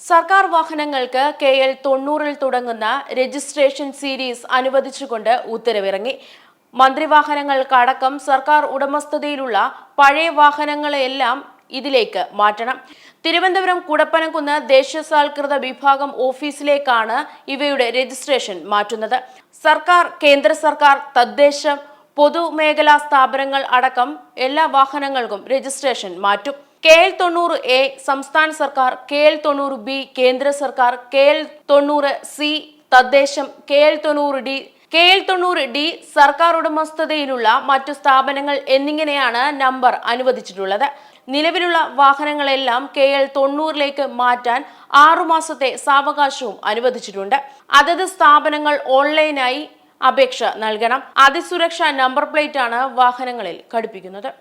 സർക്കാർ വാഹനങ്ങൾക്ക് KL 90 തുടങ്ങുന്ന രജിസ്ട്രേഷൻ സീരീസ് അനുവദിച്ചുകൊണ്ട് ഉത്തരവിറങ്ങി. മന്ത്രിവാഹനങ്ങൾക്കടക്കം സർക്കാർ ഉടമസ്ഥതയിലുള്ള പഴയ വാഹനങ്ങളെല്ലാം ഇതിലേക്ക് മാറ്റണം. തിരുവനന്തപുരം കുടപ്പനക്കുന്ന് ദേശസാൽകൃത വിഭാഗം ഓഫീസിലേക്കാണ് ഇവയുടെ രജിസ്ട്രേഷൻ മാറ്റുന്നത്. സർക്കാർ, കേന്ദ്ര സർക്കാർ, തദ്ദേശ പൊതുമേഖലാ സ്ഥാപനങ്ങൾ അടക്കം എല്ലാ വാഹനങ്ങൾക്കും രജിസ്ട്രേഷൻ മാറ്റും. KL 90A സംസ്ഥാന സർക്കാർ, KL 90B കേന്ദ്ര സർക്കാർ, KL 90C തദ്ദേശം, KL 90D സർക്കാർ ഉടമസ്ഥതയിലുള്ള മറ്റു സ്ഥാപനങ്ങൾ എന്നിങ്ങനെയാണ് നമ്പർ അനുവദിച്ചിട്ടുള്ളത്. നിലവിലുള്ള വാഹനങ്ങളെല്ലാം KL 90ലേക്ക് മാറ്റാൻ 6 മാസത്തെ സാവകാശവും അനുവദിച്ചിട്ടുണ്ട്. അതത് സ്ഥാപനങ്ങൾ ഓൺലൈനായി അപേക്ഷ നൽകണം. അതിസുരക്ഷാ നമ്പർ പ്ലേറ്റാണ് വാഹനങ്ങളിൽ ഘടിപ്പിക്കുന്നത്.